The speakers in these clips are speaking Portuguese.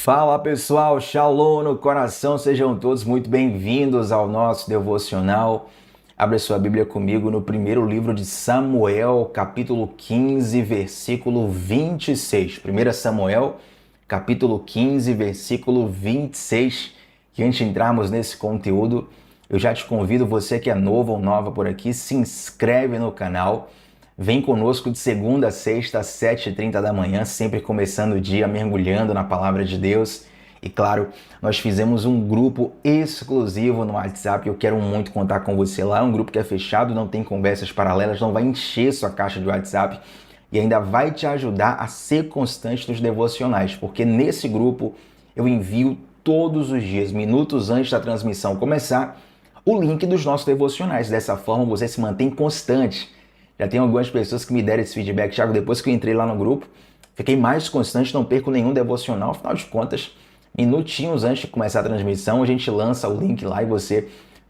Fala pessoal, Shalom no coração, sejam todos muito bem-vindos ao nosso devocional. Abre sua Bíblia comigo no primeiro livro de Samuel, capítulo 15, versículo 26. 1 Samuel, capítulo 15, versículo 26. E antes de entrarmos nesse conteúdo, eu já te convido, você que é novo ou nova por aqui, se inscreve no canal. Vem conosco de segunda a sexta, às 7h30 da manhã, sempre começando o dia mergulhando na Palavra de Deus. E claro, nós fizemos um grupo exclusivo no WhatsApp, eu quero muito contar com você lá. É um grupo que é fechado, não tem conversas paralelas, não vai encher sua caixa de WhatsApp e ainda vai te ajudar a ser constante nos devocionais, porque nesse grupo eu envio todos os dias, minutos antes da transmissão começar, o link dos nossos devocionais. Dessa forma você se mantém constante. Já tem algumas pessoas que me deram esse feedback, Thiago, depois que eu entrei lá no grupo, fiquei mais constante, não perco nenhum devocional. Afinal de contas, minutinhos antes de começar a transmissão, a gente lança o link lá e você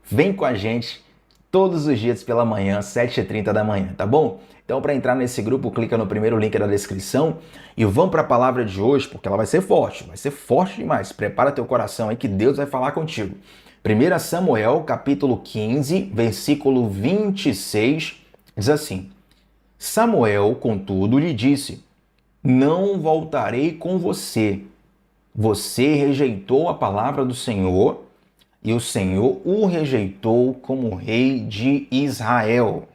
vem com a gente todos os dias pela manhã, 7h30 da manhã, tá bom? Então, para entrar nesse grupo, clica no primeiro link da descrição e vamos para a palavra de hoje, porque ela vai ser forte demais. Prepara teu coração aí que Deus vai falar contigo. 1 Samuel, capítulo 15, versículo 26, diz assim: Samuel, contudo, lhe disse: Não voltarei com você. Você rejeitou a palavra do Senhor, e o Senhor o rejeitou como rei de Israel.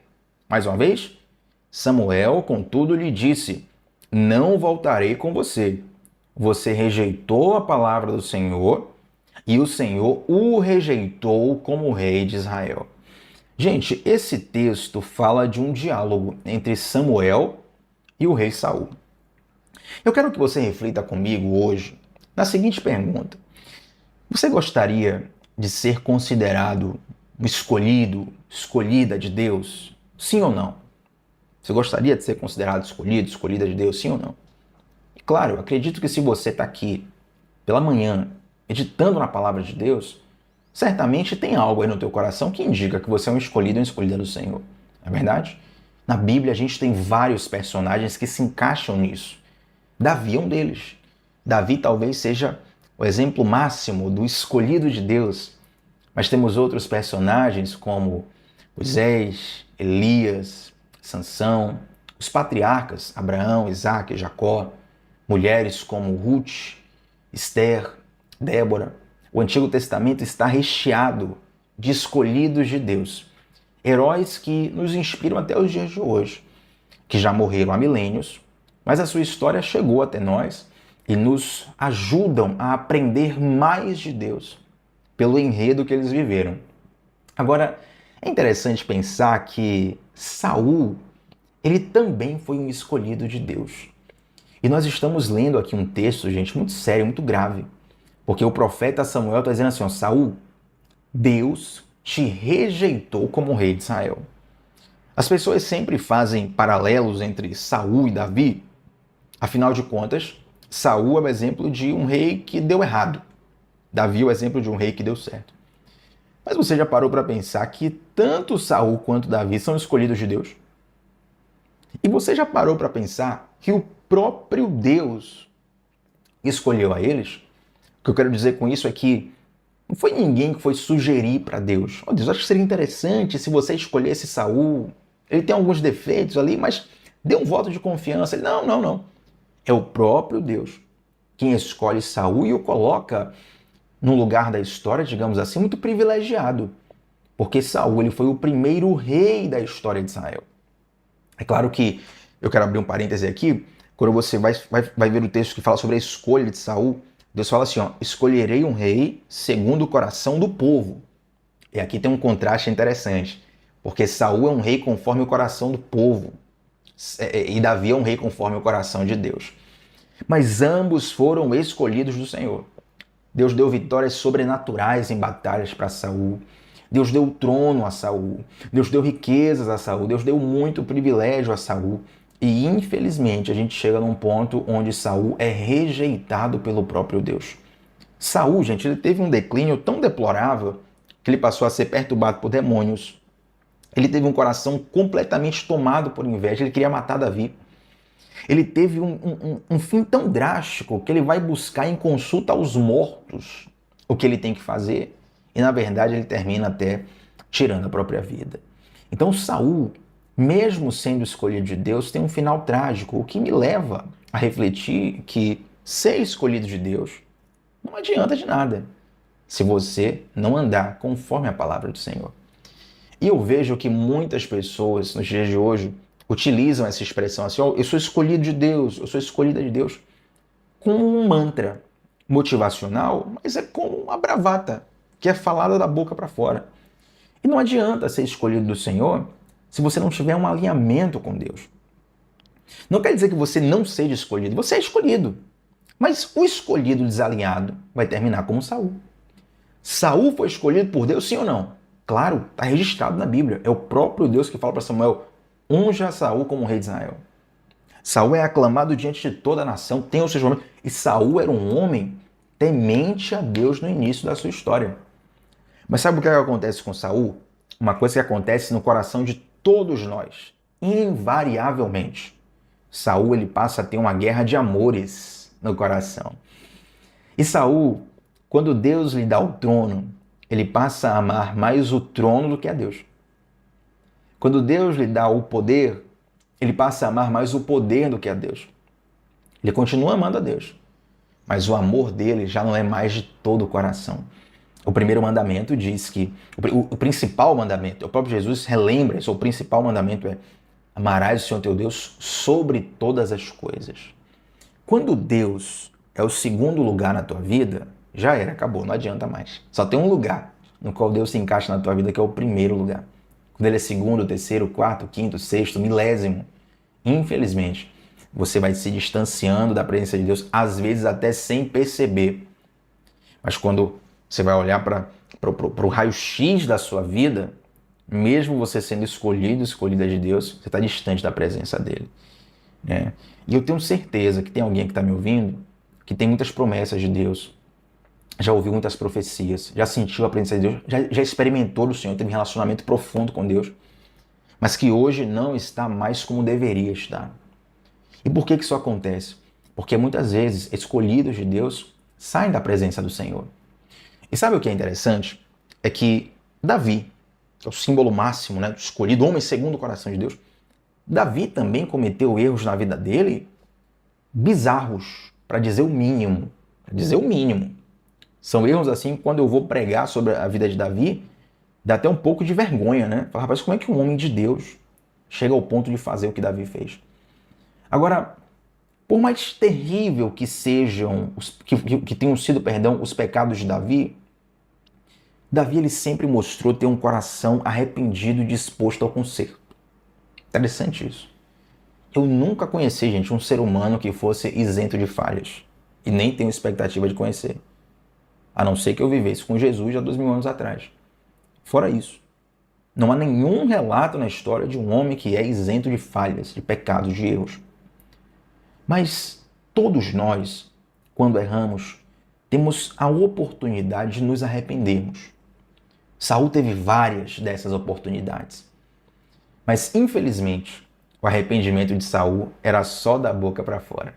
Mais uma vez, Samuel, contudo, lhe disse: Não voltarei com você. Você rejeitou a palavra do Senhor, e o Senhor o rejeitou como rei de Israel. Gente, esse texto fala de um diálogo entre Samuel e o rei Saul. Eu quero que você reflita comigo hoje na seguinte pergunta: você gostaria de ser considerado um escolhido, escolhida de Deus? Sim ou não? Você gostaria de ser considerado escolhido, escolhida de Deus? Sim ou não? E claro, eu acredito que se você está aqui pela manhã meditando na palavra de Deus, certamente tem algo aí no teu coração que indica que você é um escolhido ou uma escolhida do Senhor. Não é verdade? Na Bíblia a gente tem vários personagens que se encaixam nisso. Davi é um deles. Davi talvez seja o exemplo máximo do escolhido de Deus. Mas temos outros personagens como Moisés, Elias, Sansão, os patriarcas Abraão, Isaac, Jacó, mulheres como Ruth, Esther, Débora. O Antigo Testamento está recheado de escolhidos de Deus, heróis que nos inspiram até os dias de hoje, que já morreram há milênios, mas a sua história chegou até nós e nos ajudam a aprender mais de Deus pelo enredo que eles viveram. Agora, é interessante pensar que Saul, ele também foi um escolhido de Deus. E nós estamos lendo aqui um texto, gente, muito sério, muito grave. Porque o profeta Samuel está dizendo assim, ó: Saul, Deus te rejeitou como rei de Israel. As pessoas sempre fazem paralelos entre Saul e Davi. Afinal de contas, Saul é o exemplo de um rei que deu errado. Davi é o exemplo de um rei que deu certo. Mas você já parou para pensar que tanto Saul quanto Davi são escolhidos de Deus? E você já parou para pensar que o próprio Deus escolheu a eles? O que eu quero dizer com isso é que não foi ninguém que foi sugerir para Deus: oh, Deus, acho que seria interessante se você escolhesse Saul. Ele tem alguns defeitos ali, mas dê um voto de confiança. Ele, não. É o próprio Deus quem escolhe Saul e o coloca num lugar da história, digamos assim, muito privilegiado. Porque Saul ele foi o primeiro rei da história de Israel. É claro que eu quero abrir um parêntese aqui. Quando você vai ver o texto que fala sobre a escolha de Saul, Deus fala assim, ó: escolherei um rei segundo o coração do povo. E aqui tem um contraste interessante, porque Saul é um rei conforme o coração do povo, e Davi é um rei conforme o coração de Deus. Mas ambos foram escolhidos do Senhor. Deus deu vitórias sobrenaturais em batalhas para Saul. Deus deu o trono a Saul. Deus deu riquezas a Saul. Deus deu muito privilégio a Saul. E infelizmente a gente chega num ponto onde Saul é rejeitado pelo próprio Deus. Saul, gente, ele teve um declínio tão deplorável que ele passou a ser perturbado por demônios. Ele teve um coração completamente tomado por inveja, ele queria matar Davi. Ele teve um fim tão drástico que ele vai buscar em consulta aos mortos o que ele tem que fazer e, na verdade, ele termina até tirando a própria vida. Então, Saul, mesmo sendo escolhido de Deus, tem um final trágico, o que me leva a refletir que ser escolhido de Deus não adianta de nada se você não andar conforme a palavra do Senhor. E eu vejo que muitas pessoas nos dias de hoje utilizam essa expressão assim, eu sou escolhido de Deus, eu sou escolhida de Deus, como um mantra motivacional, mas é como uma bravata que é falada da boca para fora. E não adianta ser escolhido do Senhor se você não tiver um alinhamento com Deus. Não quer dizer que você não seja escolhido, você é escolhido. Mas o escolhido desalinhado vai terminar como Saul. Saul foi escolhido por Deus, sim ou não? Claro, está registrado na Bíblia. É o próprio Deus que fala para Samuel, unja Saul como rei de Israel. Saul é aclamado diante de toda a nação, tem os seus momentos. E Saul era um homem temente a Deus no início da sua história. Mas sabe o que acontece com Saul? Uma coisa que acontece no coração de todos nós, invariavelmente. Saul ele passa a ter uma guerra de amores no coração. E Saul, quando Deus lhe dá o trono, ele passa a amar mais o trono do que a Deus. Quando Deus lhe dá o poder, ele passa a amar mais o poder do que a Deus. Ele continua amando a Deus, mas o amor dele já não é mais de todo o coração. O primeiro mandamento diz que, o principal mandamento, o próprio Jesus relembra isso, o principal mandamento é amarás o Senhor teu Deus sobre todas as coisas. Quando Deus é o segundo lugar na tua vida, já era, acabou, não adianta mais. Só tem um lugar no qual Deus se encaixa na tua vida, que é o primeiro lugar. Quando ele é segundo, terceiro, quarto, quinto, sexto, milésimo, infelizmente, você vai se distanciando da presença de Deus, às vezes até sem perceber. Mas quando você vai olhar para o raio-x da sua vida, mesmo você sendo escolhido, escolhida de Deus, você está distante da presença dele. Né? E eu tenho certeza que tem alguém que está me ouvindo que tem muitas promessas de Deus, já ouviu muitas profecias, já sentiu a presença de Deus, já experimentou do Senhor, teve um relacionamento profundo com Deus, mas que hoje não está mais como deveria estar. E por que isso acontece? Porque muitas vezes escolhidos de Deus saem da presença do Senhor. E sabe o que é interessante? É que Davi, que é o símbolo máximo, né, do escolhido, homem segundo o coração de Deus, Davi também cometeu erros na vida dele bizarros, para dizer o mínimo. Para dizer o mínimo. São erros assim, quando eu vou pregar sobre a vida de Davi, dá até um pouco de vergonha, né? Fala, rapaz, como é que um homem de Deus chega ao ponto de fazer o que Davi fez? Agora, por mais terrível que sejam, que tenham sido, os pecados de Davi, Davi ele sempre mostrou ter um coração arrependido e disposto ao conserto. Interessante isso. Eu nunca conheci, gente, um ser humano que fosse isento de falhas. E nem tenho expectativa de conhecer. A não ser que eu vivesse com Jesus há 2000 anos atrás. Fora isso, não há nenhum relato na história de um homem que é isento de falhas, de pecados, de erros. Mas todos nós, quando erramos, temos a oportunidade de nos arrependermos. Saul teve várias dessas oportunidades. Mas, infelizmente, o arrependimento de Saul era só da boca para fora.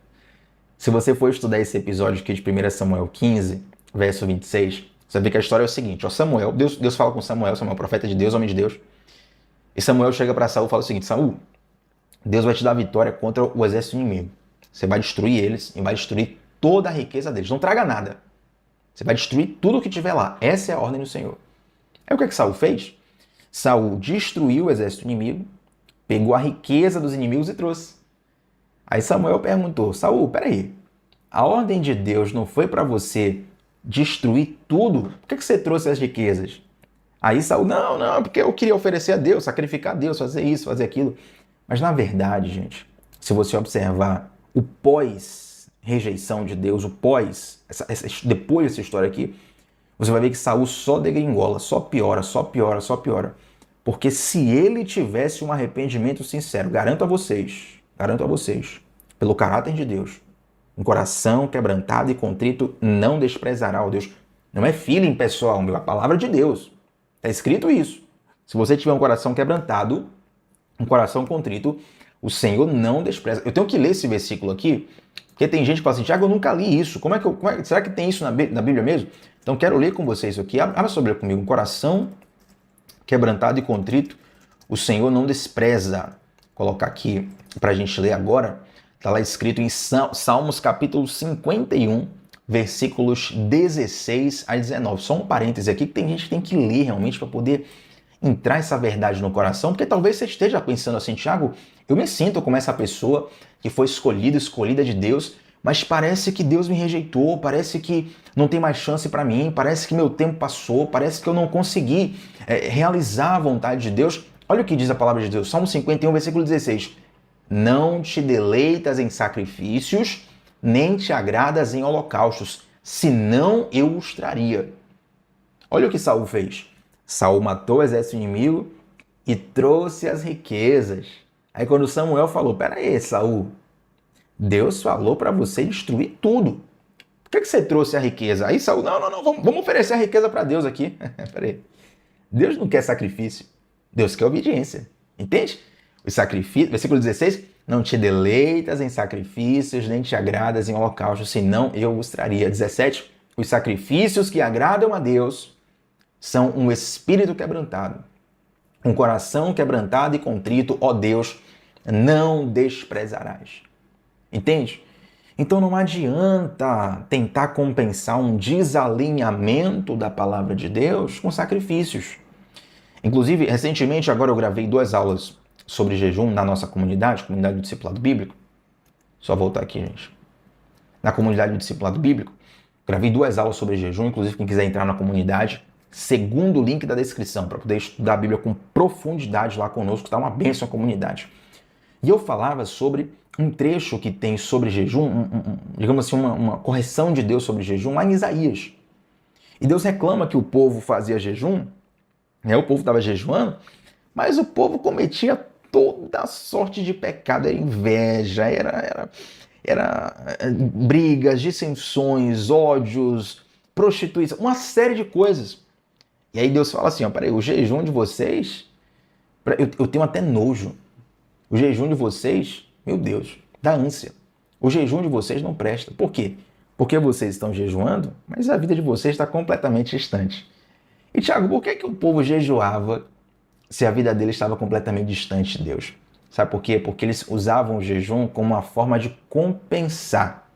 Se você for estudar esse episódio aqui de 1 Samuel 15, verso 26, você vai ver que a história é o seguinte. Ó, Samuel, Deus fala com Samuel, profeta de Deus, homem de Deus. E Samuel chega para Saul e fala o seguinte, Saul, Deus vai te dar vitória contra o exército inimigo. Você vai destruir eles e vai destruir toda a riqueza deles. Não traga nada. Você vai destruir tudo o que tiver lá. Essa é a ordem do Senhor. Aí o que é que Saul fez? Saul destruiu o exército inimigo, pegou a riqueza dos inimigos e trouxe. Aí Samuel perguntou, Saul, peraí, a ordem de Deus não foi para você destruir tudo? Por que você trouxe as riquezas? Aí Saul, não, porque eu queria oferecer a Deus, sacrificar a Deus, fazer isso, fazer aquilo. Mas na verdade, gente, se você observar o pós-rejeição de Deus, o pós, depois dessa história aqui, você vai ver que Saul só degringola, só piora, só piora, só piora. Porque se ele tivesse um arrependimento sincero, garanto a vocês, pelo caráter de Deus, um coração quebrantado e contrito não desprezará o Deus. Não é feeling pessoal, meu, é a palavra de Deus. Está escrito isso. Se você tiver um coração quebrantado, um coração contrito, O Senhor não despreza. Eu tenho que ler esse versículo aqui, porque tem gente que fala assim, Tiago, eu nunca li isso. Será que tem isso na Bíblia mesmo? Então quero ler com vocês isso aqui. Abra sua Bíblia comigo. Um coração quebrantado e contrito, o Senhor não despreza. Vou colocar aqui para a gente ler agora. Está lá escrito em Salmos capítulo 51, versículos 16 a 19. Só um parêntese aqui, que tem gente que tem que ler realmente para poder entrar essa verdade no coração, porque talvez você esteja pensando assim, Tiago, eu me sinto como essa pessoa que foi escolhida de Deus, mas parece que Deus me rejeitou, parece que não tem mais chance para mim, parece que meu tempo passou, parece que eu não consegui realizar a vontade de Deus. Olha o que diz a palavra de Deus, Salmo 51, versículo 16. Não te deleitas em sacrifícios, nem te agradas em holocaustos, senão eu os traria. Olha o que Saul fez. Saul matou o exército inimigo e trouxe as riquezas. Aí quando Samuel falou, pera aí, Saul, Deus falou para você destruir tudo. Por que você trouxe a riqueza? Aí Saul, não, vamos oferecer a riqueza para Deus aqui. Pera aí. Deus não quer sacrifício, Deus quer obediência. Entende? O sacrifício, versículo 16, não te deleitas em sacrifícios, nem te agradas em holocaustos, senão eu os traria. 17, os sacrifícios que agradam a Deus são um espírito quebrantado, um coração quebrantado e contrito, ó Deus, não desprezarás. Entende? Então não adianta tentar compensar um desalinhamento da palavra de Deus com sacrifícios. Inclusive, recentemente, agora eu gravei 2 aulas sobre jejum na nossa comunidade do Discipulado Bíblico. Só voltar aqui, gente. Na comunidade do Discipulado Bíblico, gravei 2 aulas sobre jejum, inclusive quem quiser entrar na comunidade, segundo o link da descrição, para poder estudar a Bíblia com profundidade lá conosco, está uma bênção a comunidade. E eu falava sobre um trecho que tem sobre jejum, digamos assim, uma correção de Deus sobre jejum lá em Isaías. E Deus reclama que o povo fazia jejum, né? O povo estava jejuando, mas o povo cometia toda sorte de pecado, era inveja, era brigas, dissensões, ódios, prostituição, uma série de coisas. E aí Deus fala assim, ó, peraí, o jejum de vocês, eu tenho até nojo. O jejum de vocês, meu Deus, dá ânsia. O jejum de vocês não presta. Por quê? Porque vocês estão jejuando, mas a vida de vocês está completamente distante. E Tiago, por que o povo jejuava se a vida deles estava completamente distante de Deus? Sabe por quê? Porque eles usavam o jejum como uma forma de compensar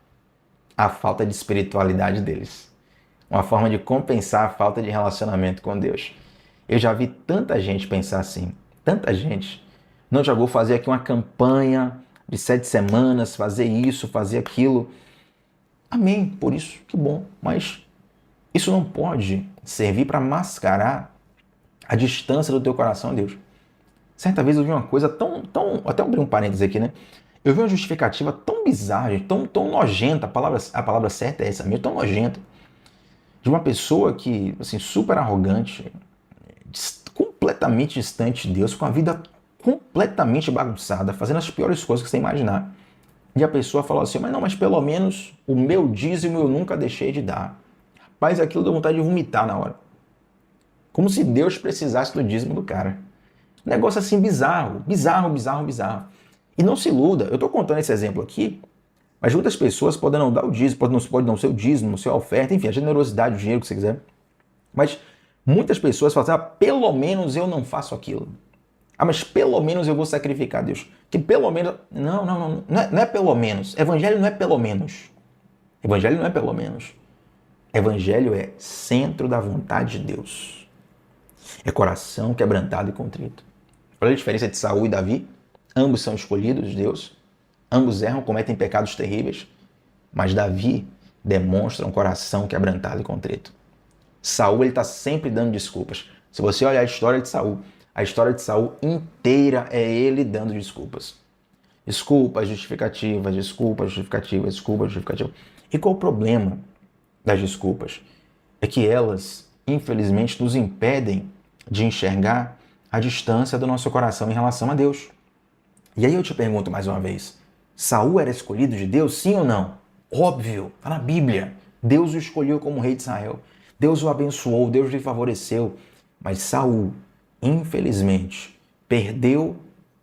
a falta de espiritualidade deles. Uma forma de compensar a falta de relacionamento com Deus. Eu já vi tanta gente pensar assim, tanta gente. Não, Tiago, vou fazer aqui uma campanha de 7 semanas, fazer isso, fazer aquilo. Amém, por isso, que bom. Mas isso não pode servir para mascarar a distância do teu coração a Deus. Certa vez eu vi uma coisa tão até abrir um parênteses aqui, né? Eu vi uma justificativa tão bizarra, tão nojenta, a palavra certa é essa mesmo, tão nojenta, de uma pessoa que, assim, super arrogante, completamente distante de Deus, com a vida completamente bagunçada, fazendo as piores coisas que você imaginar. E a pessoa falou assim, mas pelo menos o meu dízimo eu nunca deixei de dar. Rapaz, aquilo deu vontade de vomitar na hora. Como se Deus precisasse do dízimo do cara. Um negócio assim bizarro. E não se iluda, eu estou contando esse exemplo aqui, mas muitas pessoas podem não dar o dízimo, pode não ser o dízimo, ser a oferta, enfim, a generosidade, o dinheiro que você quiser. Mas muitas pessoas falam assim, pelo menos eu não faço aquilo. Mas pelo menos eu vou sacrificar Deus. Que pelo menos... Não é pelo menos. Evangelho não é pelo menos. Evangelho não é pelo menos. Evangelho é centro da vontade de Deus. É coração quebrantado e contrito. Olha a diferença de Saul e Davi. Ambos são escolhidos de Deus. Ambos erram, cometem pecados terríveis. Mas Davi demonstra um coração quebrantado e contrito. Saul está sempre dando desculpas. Se você olhar a história de Saul inteira é ele dando desculpas. Desculpas, justificativas. E qual o problema das desculpas? É que elas, infelizmente, nos impedem de enxergar a distância do nosso coração em relação a Deus. E aí eu te pergunto mais uma vez, Saul era escolhido de Deus, sim ou não? Óbvio, está na Bíblia. Deus o escolheu como rei de Israel. Deus o abençoou, Deus lhe favoreceu. Mas Saul, infelizmente, perdeu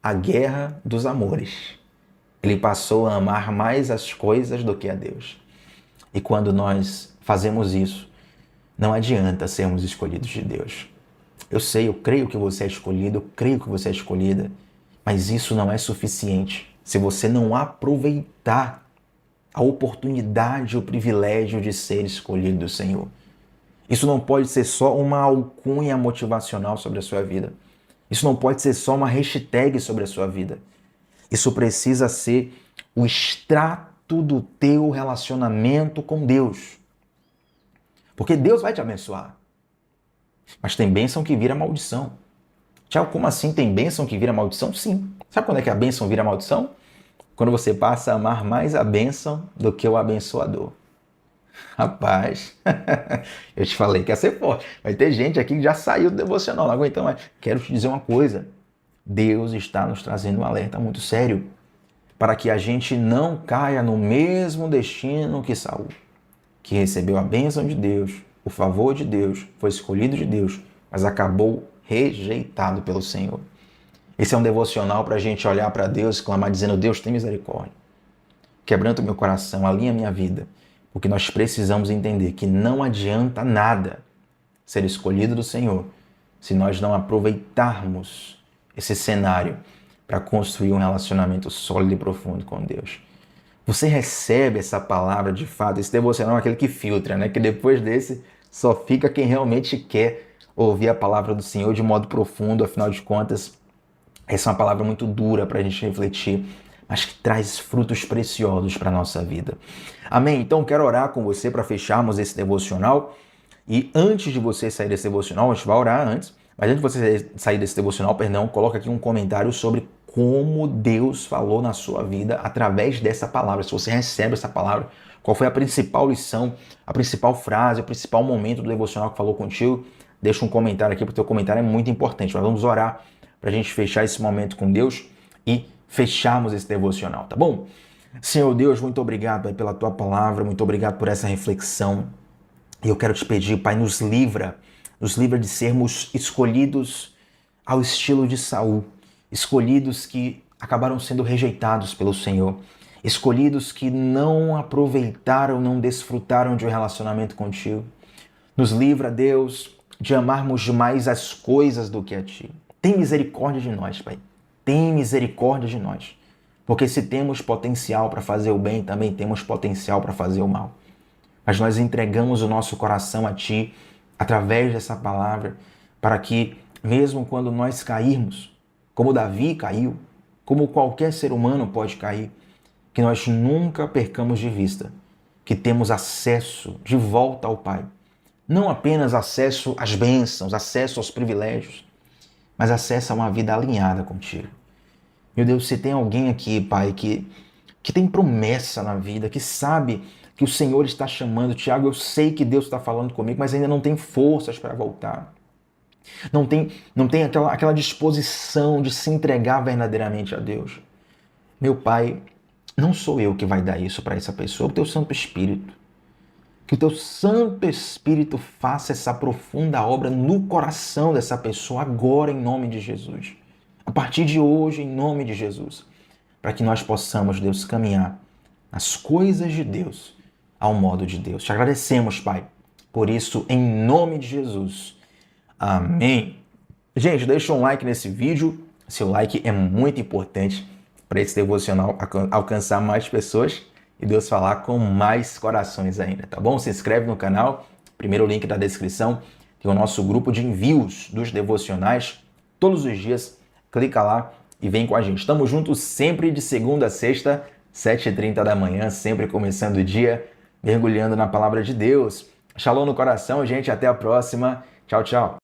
a guerra dos amores. Ele passou a amar mais as coisas do que a Deus. E quando nós fazemos isso, não adianta sermos escolhidos de Deus. Eu sei, eu creio que você é escolhido, eu creio que você é escolhida, mas isso não é suficiente se você não aproveitar a oportunidade, o privilégio de ser escolhido do Senhor. Isso não pode ser só uma alcunha motivacional sobre a sua vida. Isso não pode ser só uma hashtag sobre a sua vida. Isso precisa ser o extrato do teu relacionamento com Deus. Porque Deus vai te abençoar. Mas tem bênção que vira maldição. Tiago, como assim tem bênção que vira maldição? Sim. Sabe quando é que a bênção vira maldição? Quando você passa a amar mais a bênção do que o abençoador. Rapaz, eu te falei que ia ser forte. Vai ter gente aqui que já saiu do devocional, não aguenta mais. Quero te dizer uma coisa. Deus está nos trazendo um alerta muito sério para que a gente não caia no mesmo destino que Saul, que recebeu a bênção de Deus, o favor de Deus, foi escolhido de Deus, mas acabou rejeitado pelo Senhor. Esse é um devocional para a gente olhar para Deus e clamar dizendo: Deus, tem misericórdia. Quebranta o meu coração, alinha a minha vida, porque nós precisamos entender que não adianta nada ser escolhido do Senhor se nós não aproveitarmos esse cenário para construir um relacionamento sólido e profundo com Deus. Você recebe essa palavra de fato, esse devocional é aquele que filtra, né? Que depois desse só fica quem realmente quer ouvir a palavra do Senhor de modo profundo, afinal de contas, essa é uma palavra muito dura para a gente refletir, mas que traz frutos preciosos para a nossa vida. Amém? Então quero orar com você para fecharmos esse devocional. E antes de você sair desse devocional, a gente vai orar antes, mas antes de você sair desse devocional, coloca aqui um comentário sobre como Deus falou na sua vida através dessa palavra. Se você recebe essa palavra, qual foi a principal lição, a principal frase, o principal momento do devocional que falou contigo, deixa um comentário aqui, porque o teu comentário é muito importante. Nós vamos orar para a gente fechar esse momento com Deus e fecharmos esse devocional, tá bom? Senhor Deus, muito obrigado, Pai, pela Tua palavra, muito obrigado por essa reflexão. E eu quero te pedir, Pai, nos livra de sermos escolhidos ao estilo de Saul, escolhidos que acabaram sendo rejeitados pelo Senhor, escolhidos que não aproveitaram, não desfrutaram de um relacionamento contigo. Nos livra, Deus, de amarmos mais as coisas do que a Ti. Tem misericórdia de nós, Pai. Tem misericórdia de nós. Porque se temos potencial para fazer o bem, também temos potencial para fazer o mal. Mas nós entregamos o nosso coração a Ti, através dessa palavra, para que, mesmo quando nós cairmos, como Davi caiu, como qualquer ser humano pode cair, que nós nunca percamos de vista que temos acesso de volta ao Pai. Não apenas acesso às bênçãos, acesso aos privilégios, mas acesso a uma vida alinhada contigo. Meu Deus, se tem alguém aqui, Pai, que tem promessa na vida, que sabe que o Senhor está chamando, Tiago, eu sei que Deus está falando comigo, mas ainda não tem forças para voltar. Não tem aquela disposição de se entregar verdadeiramente a Deus. Meu Pai, não sou eu que vai dar isso para essa pessoa, é o Teu Santo Espírito. Que o Teu Santo Espírito faça essa profunda obra no coração dessa pessoa agora, em nome de Jesus. A partir de hoje, em nome de Jesus. Para que nós possamos, Deus, caminhar nas coisas de Deus, ao modo de Deus. Te agradecemos, Pai, por isso, em nome de Jesus. Amém. Gente, deixa um like nesse vídeo. Seu like é muito importante para esse devocional alcançar mais pessoas e Deus falar com mais corações ainda, tá bom? Se inscreve no canal, primeiro link da descrição, tem o nosso grupo de envios dos devocionais, todos os dias, clica lá e vem com a gente. Estamos juntos sempre de segunda a sexta, 7h30 da manhã, sempre começando o dia, mergulhando na palavra de Deus. Shalom no coração, gente, até a próxima. Tchau, tchau.